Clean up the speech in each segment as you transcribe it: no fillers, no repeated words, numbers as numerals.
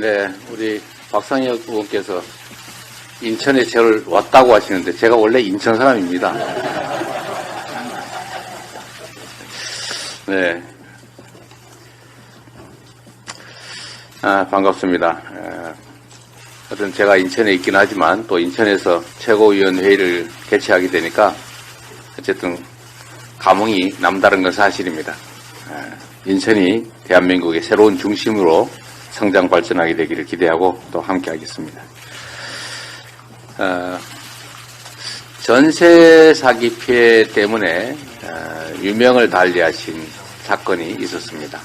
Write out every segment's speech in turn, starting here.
네, 우리 박상혁 의원께서 인천에 저를 왔다고 하시는데 제가 원래 인천 사람입니다. 네. 반갑습니다. 하여튼 제가 인천에 있긴 하지만 또 인천에서 최고위원회의를 개최하게 되니까 어쨌든 감흥이 남다른 건 사실입니다. 인천이 대한민국의 새로운 중심으로 성장 발전하게 되기를 기대하고 또 함께 하겠습니다. 전세 사기 피해 때문에 유명을 달리하신 사건이 있었습니다.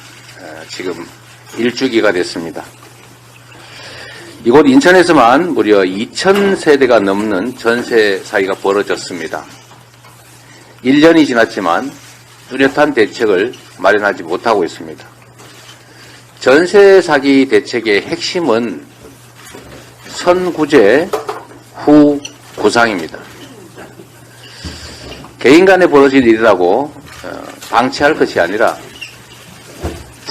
지금 1주기가 됐습니다. 이곳 인천에서만 무려 2,000세대가 넘는 전세 사기가 벌어졌습니다. 1년이 지났지만 뚜렷한 대책을 마련하지 못하고 있습니다. 전세 사기 대책의 핵심은 선구제 후 구상입니다. 개인 간에 벌어질 일이라고 방치할 것이 아니라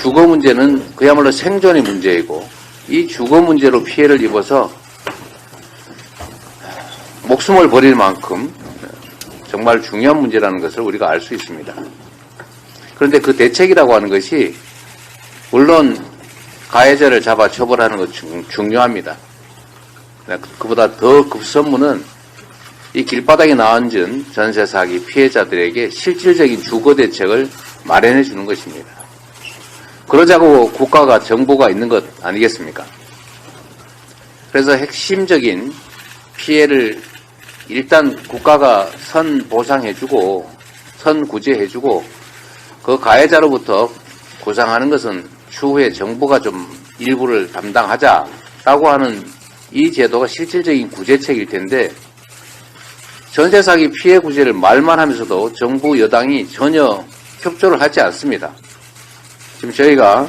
주거 문제는 그야말로 생존의 문제이고 이 주거 문제로 피해를 입어서 목숨을 버릴 만큼 정말 중요한 문제라는 것을 우리가 알 수 있습니다. 그런데 그 대책이라고 하는 것이 물론 가해자를 잡아 처벌하는 것 중요합니다. 그보다 더 급선무는 이 길바닥에 나앉은 전세 사기 피해자들에게 실질적인 주거 대책을 마련해 주는 것입니다. 그러자고 국가가 정부가 있는 것 아니겠습니까? 그래서 핵심적인 피해를 일단 국가가 선 보상해주고 선 구제해주고 그 가해자로부터 구상하는 것은 추후에 정부가 좀 일부를 담당하자라고 하는 이 제도가 실질적인 구제책일 텐데 전세 사기 피해 구제를 말만 하면서도 정부 여당이 전혀 협조를 하지 않습니다. 지금 저희가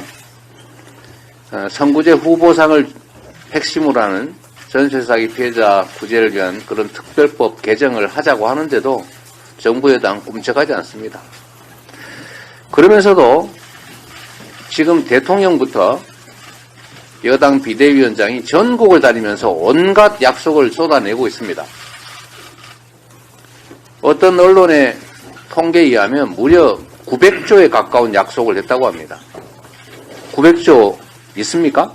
선구제 후보상을 핵심으로 하는 전세 사기 피해자 구제를 위한 그런 특별법 개정을 하자고 하는데도 정부 여당 꿈쩍하지 않습니다. 그러면서도 지금 대통령부터 여당 비대위원장이 전국을 다니면서 온갖 약속을 쏟아내고 있습니다. 어떤 언론의 통계에 의하면 무려 900조에 가까운 약속을 했다고 합니다. 900조 있습니까?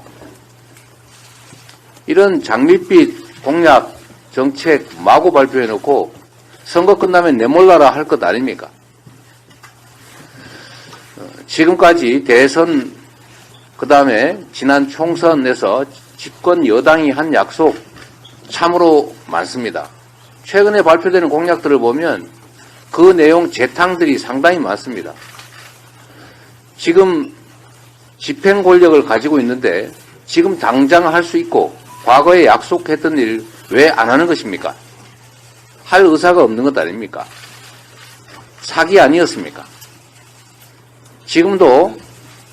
이런 장밋빛 공약 정책 마구 발표해놓고 선거 끝나면 내몰라라 할 것 아닙니까? 지금까지 대선 그 다음에 지난 총선에서 집권 여당이 한 약속 참으로 많습니다. 최근에 발표되는 공약들을 보면 그 내용 재탕들이 상당히 많습니다. 지금 집행 권력을 가지고 있는데 지금 당장 할 수 있고 과거에 약속했던 일 왜 안 하는 것입니까? 할 의사가 없는 것 아닙니까? 사기 아니었습니까? 지금도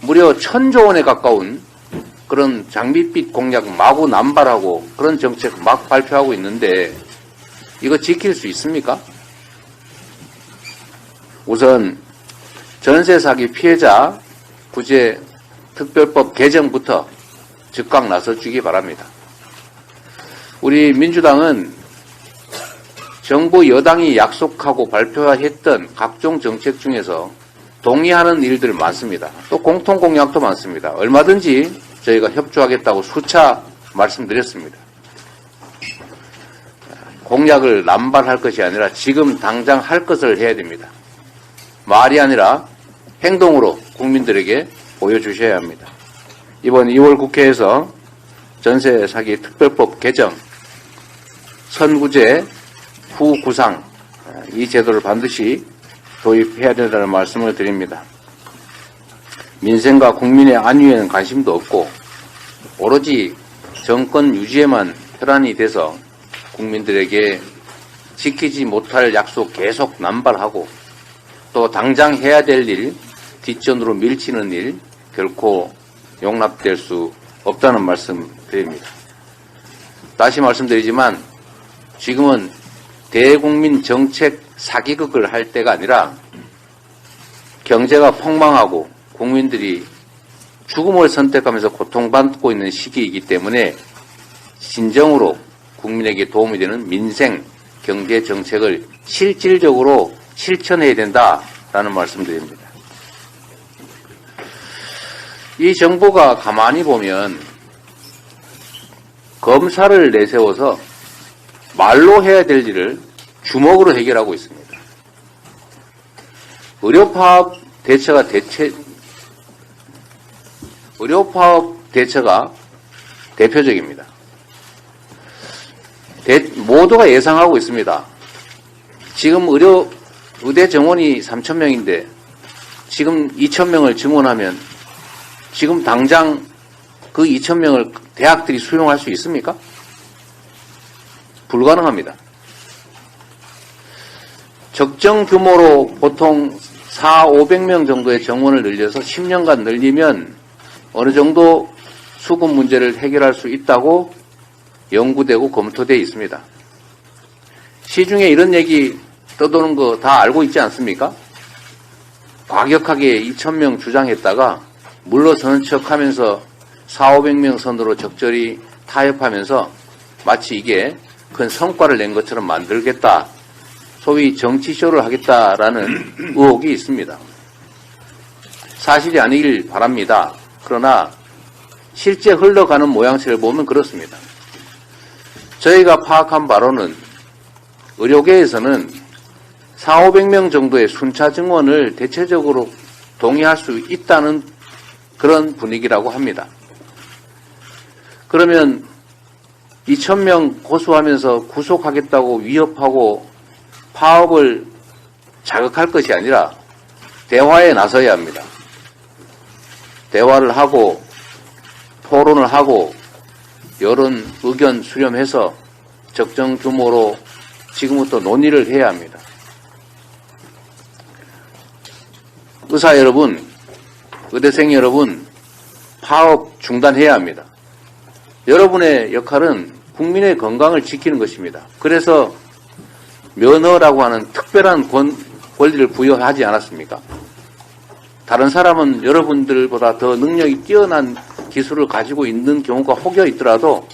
무려 1,000조 원에 가까운 그런 장밋빛 공약 마구 남발하고 그런 정책 막 발표하고 있는데 이거 지킬 수 있습니까? 우선 전세 사기 피해자 구제 특별법 개정부터 즉각 나서주기 바랍니다. 우리 민주당은 정부 여당이 약속하고 발표했던 각종 정책 중에서 동의하는 일들 많습니다. 또 공통 공약도 많습니다. 얼마든지 저희가 협조하겠다고 수차 말씀드렸습니다. 공약을 남발할 것이 아니라 지금 당장 할 것을 해야 됩니다. 말이 아니라 행동으로 국민들에게 보여주셔야 합니다. 이번 2월 국회에서 전세 사기 특별법 개정, 선구제 후 구상 이 제도를 반드시 도입해야 된다는 말씀을 드립니다. 민생과 국민의 안위에는 관심도 없고 오로지 정권 유지에만 혈안이 돼서 국민들에게 지키지 못할 약속 계속 남발하고 또 당장 해야 될 일, 뒷전으로 밀치는 일 결코 용납될 수 없다는 말씀 드립니다. 다시 말씀드리지만 지금은 대국민 정책 사기극을 할 때가 아니라 경제가 폭망하고 국민들이 죽음을 선택하면서 고통받고 있는 시기이기 때문에 진정으로 국민에게 도움이 되는 민생, 경제 정책을 실질적으로 실천해야 된다라는 말씀드립니다. 이 정부가 가만히 보면 검사를 내세워서 말로 해야 될 일을 주먹으로 해결하고 있습니다. 의료파업 대처가 대표적입니다. 모두가 예상하고 있습니다. 지금 의대 정원이 3,000명인데 지금 2,000명을 증원하면 지금 당장 그 2,000명을 대학들이 수용할 수 있습니까? 불가능합니다. 적정 규모로 보통 400~500명 정도의 정원을 늘려서 10년간 늘리면 어느 정도 수급 문제를 해결할 수 있다고 연구되고 검토되어 있습니다. 시중에 이런 얘기 떠도는 거 다 알고 있지 않습니까? 과격하게 2,000명 주장했다가 물러서는 척하면서 400~500명 선으로 적절히 타협하면서 마치 이게 큰 성과를 낸 것처럼 만들겠다, 소위 정치쇼를 하겠다라는 의혹이 있습니다. 사실이 아니길 바랍니다. 그러나 실제 흘러가는 모양새를 보면 그렇습니다. 저희가 파악한 바로는 의료계에서는 400~500명 정도의 순차 증원을 대체적으로 동의할 수 있다는 그런 분위기라고 합니다. 그러면 2,000명 고소하면서 구속하겠다고 위협하고 파업을 자극할 것이 아니라 대화에 나서야 합니다. 대화를 하고 토론을 하고 여론 의견 수렴해서 적정 규모로 지금부터 논의를 해야 합니다. 의사 여러분, 의대생 여러분, 파업 중단해야 합니다. 여러분의 역할은 국민의 건강을 지키는 것입니다. 그래서 면허라고 하는 특별한 권리를 부여하지 않았습니까? 다른 사람은 여러분들보다 더 능력이 뛰어난 기술을 가지고 있는 경우가 혹여 있더라도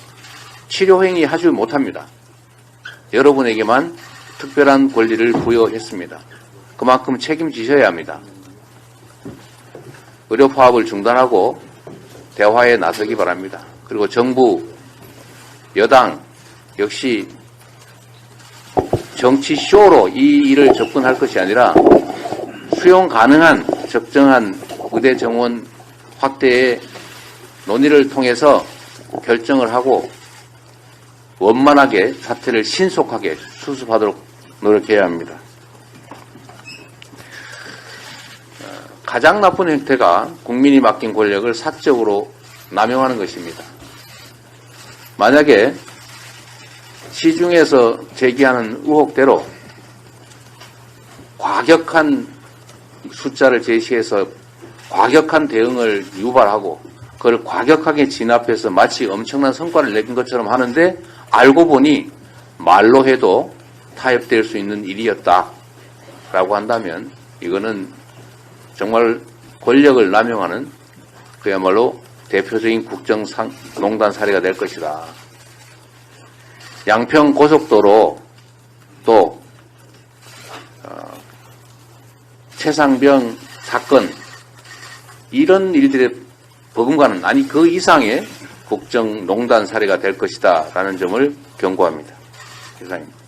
치료행위 하지 못합니다. 여러분에게만 특별한 권리를 부여했습니다. 그만큼 책임지셔야 합니다. 의료 파업을 중단하고 대화에 나서기 바랍니다. 그리고 정부, 여당 역시 정치쇼로 이 일을 접근할 것이 아니라 수용 가능한 적정한 의대 정원 확대의 논의를 통해서 결정을 하고 원만하게 사태를 신속하게 수습하도록 노력해야 합니다. 가장 나쁜 형태가 국민이 맡긴 권력을 사적으로 남용하는 것입니다. 만약에 시중에서 제기하는 의혹대로 과격한 숫자를 제시해서 과격한 대응을 유발하고 그걸 과격하게 진압해서 마치 엄청난 성과를 내긴 것처럼 하는데 알고 보니 말로 해도 타협될 수 있는 일이었다라고 한다면 이거는 정말 권력을 남용하는 그야말로 대표적인 국정농단 사례가 될 것이다. 양평 고속도로 또 최상병 사건 이런 일들의 버금가는 아니 그 이상의 국정농단 사례가 될 것이다 라는 점을 경고합니다. 이상입니다.